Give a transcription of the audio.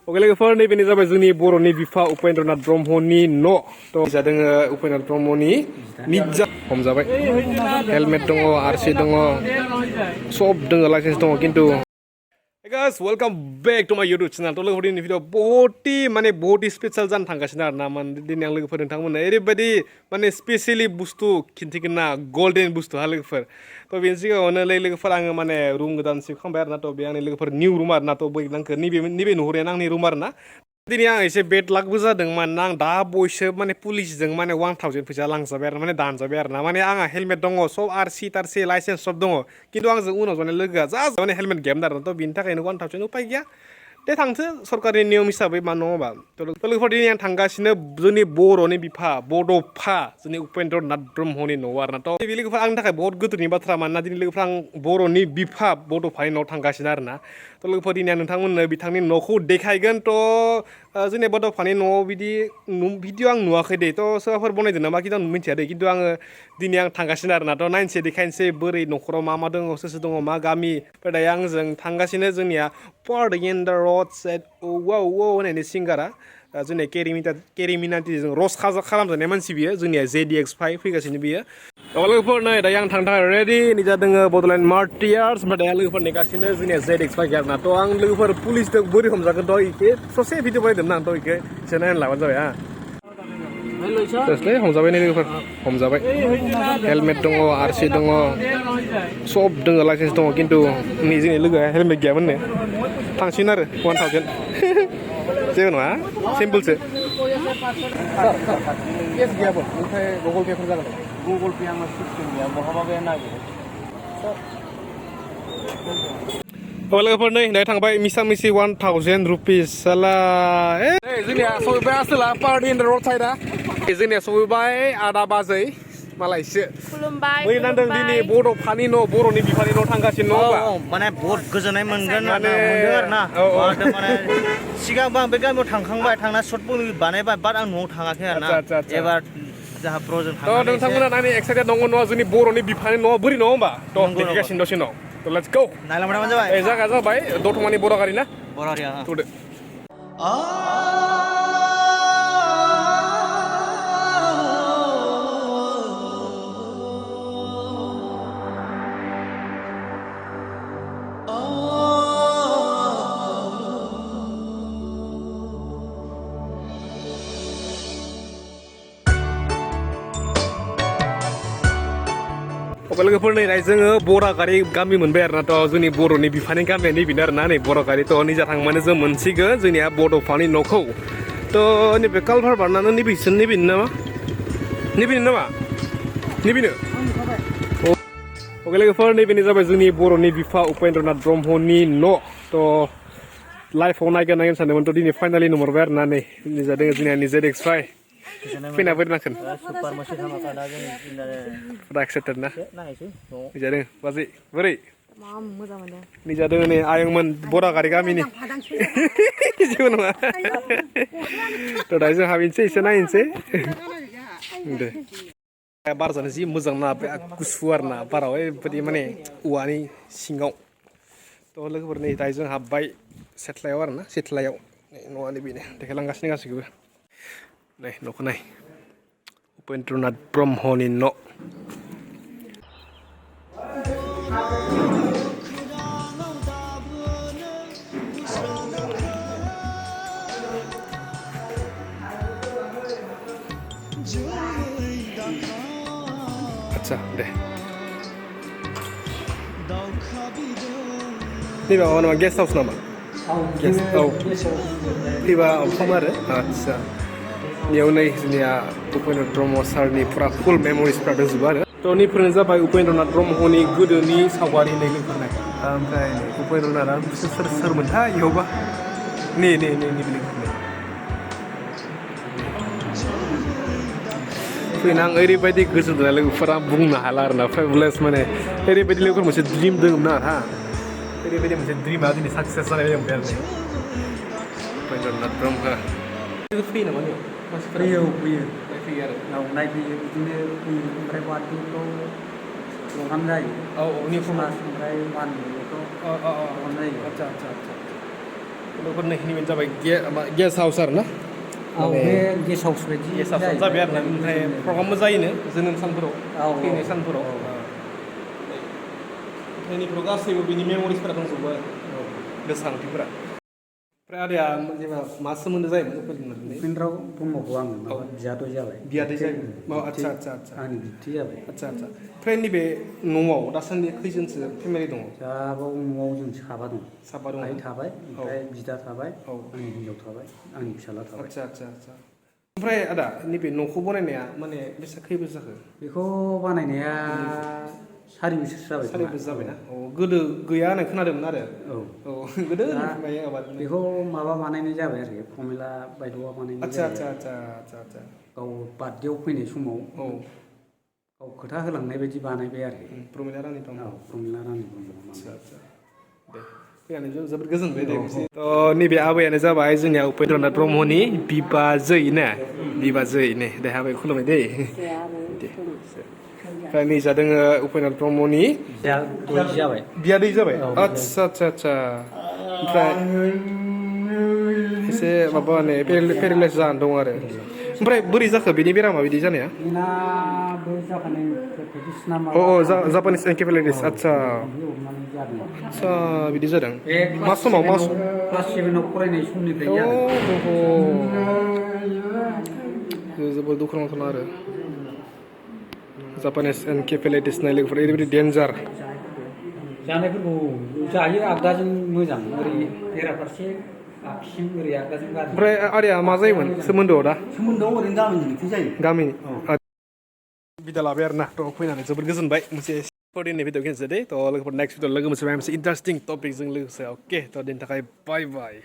Oke लोगोफोर नैबेनो जाबाय जोंनि बर'नि बिफा उपेन्द्रनाथ ब्रह्मनि न' थ' जादों उपेन्द्रनाथ ब्रह्मनि निजा हमजाबाय हेलमेट दङ आरसि दङ सब दङ लाइसेन्स दङ खिन्थु Hey guys, welcome back to my YouTube channel. To लोगोफोर दिनै भिडिअ बहुत ही स्पेशल जानो थांगासिनो आरो ना माने दिनै आं लोगोफोर नोंथांमोननो ओरैबायदि माने स्पेशली बुस्थु खिन्थिगोन ना गोल्डेन बुस्थु हा लोगोफोर थ' बेनि सिगाङावनो लोगोफोर आङो माने रुम गोदान सिफ्ट खालामबाय आरो ना थ' बे आंनि लोगोफोर निउ रुम आरो ना थ' बै आंखौ नैबे नुहुरनायानो आंनि रुम आरो ना दिनै आं एसे बेड लाकबो जादों मानोना आं दा बयसो माने पुलिसजों माने 1000 फैसा लांजाबाय आरो माने दानजाबाय आरो ना माने आंहा हेलमेट दङ सब आरसि तारसि लाइसेन्स सब दङ खिन्थु आंजों उनाव जानाय लोगोआ जास्ट माने हेलमेट गैयामोन आरो थ' बिनि थाखायनो 1000 उपाय गैया दे थांथो सरकारनि नियम हिसाबै मा नङाबा थ' लोगोफोर दिनै आं थांगासिनो जोंनि बर'नि बिफा बड'फा जोंनि उपेन्द्रनाथ ब्रह्मनि न'आव आरो ना थ' बे लोगोफोर आंनि थाखाय बहुत गोदोरनि बाथ्रा मानोना दिनै लोगोफोर आं बर'नि बिफा बड'फानि न'आव थांगासिनो आरो ना थ' लोगोफोर दिनै आं नोंथांमोननो बिथांनि न'खौ देखायगोन थ' जोंनि बड'फानि न'आव बिदि भिडिअ आं नुवाखै दे थ' सोरबाफोर बनायदों नामा खिन्थु आं मिन्थिया दे खिन्थु आङो दिनै आं थांगासिनो आरो ना थ' नायनोसै देखायनोसै बोरै न'खराव मा दङ सोर सोर दङ मा गामि ओमफ्राय दायो आंजों थांगासिनो जोंनिया party in the road side औ होननायनि सिंगारा जोंनिया केरिमिनाटिजों रस खालामजानाय मानसि बियो जोंनिया JDX5 फैगासिनो बियो लोगोफोर नै दायो आं थांनो थाखाय रेडि निजा दोङो बड'लेण्ड मार्टियार्स ओमफ्राय दायो लोगोफोर नेगासिनो जोंनिया JDX5 आरो ना थ' आं लोगोफोर पुलिसजों बोरै हमजागोन थ' इखे ससे भिडिअ बानायदोंमोन आं थ' इखे एसे नायनानै लाबानो जाबाय हा हमजाबाय नै लोगोफोर हमजाबाय हेलमेट दङ आरसि दङ सब दङ लाइसेन्स दङ खिन्थु नै जोंनि लोगोआ हेलमेट गैयामोननो थांसिगोन आरो 1000 जेबो नङा सिम्पोलसो केस गैयामोन ओमफ्राय गुगल पेफोर जागोन गुगल पे आंना सिस्टेम गैया बहाबा गैया नागिरो लोगोफोर नै दायो थांबाय मिसा मिसि 1000 रुपिस साला जोंनिया सहैबाय आसोला पार्टी इन द रड साइडआ जोंनिया सहैबाय आदा बाजै मालायसो खुलुमबाय मै नांदों दिनै बड'फानि न' बर'नि बिफानि न' थांगासिनो न' होनबा माने बहुत गोजोननाय मोनगोन माने मोनदों आरो ना माने सिगांबो आं बे गामियाव थांखांबाय थांना सर्ट मुभि बानायबाय बाट आं न'आव थाङाखै आरो ना एबार जाहा प्रजेक्ट थांनानै नोंथांमोना नायनो एक्साइटेड दङ न'आ जोंनि बर'नि बिफानि न' बोरै न' होनबा थ' देखायगासिनो दसे न' थ' लेट्स गो नायलांबानो जाबाय जागा जाबाय दतमानि बर' गारि ना बर' गारिया थुदो लोगोफोर नै जोङो बरा गारि गामि मोनबाय आरो ना थ' जोंनि बर'नि बिफानि गामिया नैबेनो आरो ना नै बर' गारि थ' निजा थांबानो जों मोनसिगोन जोंनिया बड'फानि न'खौ थ' नैबे कालभार बारनानै नैबेनो नामा नैबेनो अके लोगोफोर नैबेनो जाबाय जोंनि बर'नि बिफा उपेन्द्रनाथ ब्रह्मनि न' थ' लाइफआव नायगोन सानदोंमोन थ' दिनै फाइनालि नुहरबाय आरो ना नै जादों जोंनिया ZX5 फैना बोरै नांगोन सुपार मोनसे थामाखा दा जोंनि फुरा एक्साइटेड ना नायनोसै निजादों बाजै बोरै मोजां मोनदों निजादों नै आयंमोन बरा गारि गामिनि जेबो नङा थ' दायो जों हाबैनोसै एसे नायनोसै दे बार जानो जि मोजां ना गुसु आरो ना बाराव ओरैबायदि माने औवानि सिङाव थ' लोगोफोर नै दायो जों हाबबाय सेथ्लायाव आरो ना सेथ्लायाव न'आनो बेनो देखायलांगासिनो गासैखौबो नै न'खौ नाय उपेन्द्रनाथ ब्रह्मनि न' आच्छा दे नैबे माबा नामा गेस्ट हाउस नामा गेस्ट औ फैबा खालामो आरो आच्छा बेयाव नै जोंनिया उपेन्द्रनाथ ब्रह्म सारनि फुरा फुल मेम'रिसफ्रा दंजोबो आरो थ' नैफोरनो जाबाय उपेन्द्रनाथ ब्रह्मनि गोदोनि सावगारि नै लोगोफोरनाय ओमफ्राय उपेन्द्रनाथआ सोरमोनथाय इयावबा नै लोगोफोरनाय फैना आं ओरैबायदि गोजोननाय लोगोफोरा बुंनो हाला आरो ना फेबुलास माने ओरैबायदि लोगोफोर मोनसे ड्रिम दङमोन आरो हा ओरैबायदि मोनसे ड्रिमा दिनै साक्सेस जानाय बायदि मोनबाय आरो उपेन्द्रनाथ ब्रह्म फैयो नामा बेयाव मानसिफोरा फैयो आरो नायफैयो बिदिनो फैयो ओमफ्राय वानखौ लंहाम जायो औ निउ समाज ओमफ्राय वानखौ लंहाम जायो आच्छा लोगोफोर नैबे जाबाय गेस्ट हाउस आरो ना बे गेस्ट हाउस बायदि गेस्ट हाउस जाबाय आरो ना ओमफ्राय प्रग्रामबो जायोनो जोनोम सानफोराव थैनाय सानफोराव बेनिफ्राय गासैबो बिनि मेम'रिसफोरा दंजोबो गोसोखांथिफोरा ओमफ्राय आदाया जेनेबा मा सोमोन्दो जायोमोन उपेन्द्र ब्रह्मखौ आङो माबा बियादै जाबाय बियादै जायोमोन आदसा आदसा आदसा आंनि बिबथै जाबाय आदसा आदसा ओमफ्राय नैबे न'आव दासान्दि खैजोनसो फेमिलि दङ दा बाव न'आव जों साबा दं आइ थाबाय ओमफ्राय बिदा थाबाय आंनि हिन्जाव थाबाय आंनि फिसाला थाबाय आदसा आदसा आदसा ओमफ्राय आदा नैबे न'खौ बनायनाया माने बेसे खै बोसोर जाखो बेखौ बानायनाया 4 बोसोरसो जाबाय 4 बोसोर जाबायना गोदो गैया होननाय खोनादोंमोन आरो औ गोदो बेखौ माबा बानायनाय जाबाय आरोखि प्रमिला बायद'आ बानायनाय आदसा आदसा आदसा आदसा आदसा गाव बार्थडेआव फैनाय समाव गाव खोथा होलांनाय बायदि बानायबाय आरोखि प्रमिला रानि दं प्रमिला रानि ब्रह्म आदसा आदसा दे फैनानै जोबोद गोजोनबाय दे थ' नैबे आबैयानो जाबाय जोंनिया उपेन्द्रनाथ ब्रह्मनि बिबाजै ने बिबाजै ने दे आबै खुलुमबाय दै दे ओमफ्राय नै जादों उपेन्द्रनाथ ब्रह्मनि बियादै जाबाय आदसा आदसा आदसा ओमफ्राय एसे माबा माने पेरेलाइस जानानै दं आरो ओमफ्राय बोरै जाखो बेनि बेरामा बिदि जानाया जापानिस एनकेफेलाइटिस आदसा आदसा बिदि जादों मा समाव क्लास 7 आव फरायनाय समनिफ्राय जोबोद दुखु नांथावना आरो जापानिस एनकेफेलाइटिस होननाय लोगोफोरा ओरैबायदि डेन्जार जानायफोरखौ जायो आगदाजों मोजां ओरै बेराफारसे आगसिजों ओरै आगदाजों गाज्रि ओमफ्राय आरिया मा जायोमोन सोमोन्दोआव दा ओरैनो गामिनि जायो गामिनि बिदा लाबाय आरो ना थ' फैनानै जोबोद गोजोनबाय मोनसे दिनै भिडिअ खेनसै दे थ' लोगोफोर नेक्स्ट भिडिअ लोगो मोनसे मोनसे इन्टारेस्टिं टपिकजों लोगोसे अके थ' दिनैनि थाखाय बाय बाय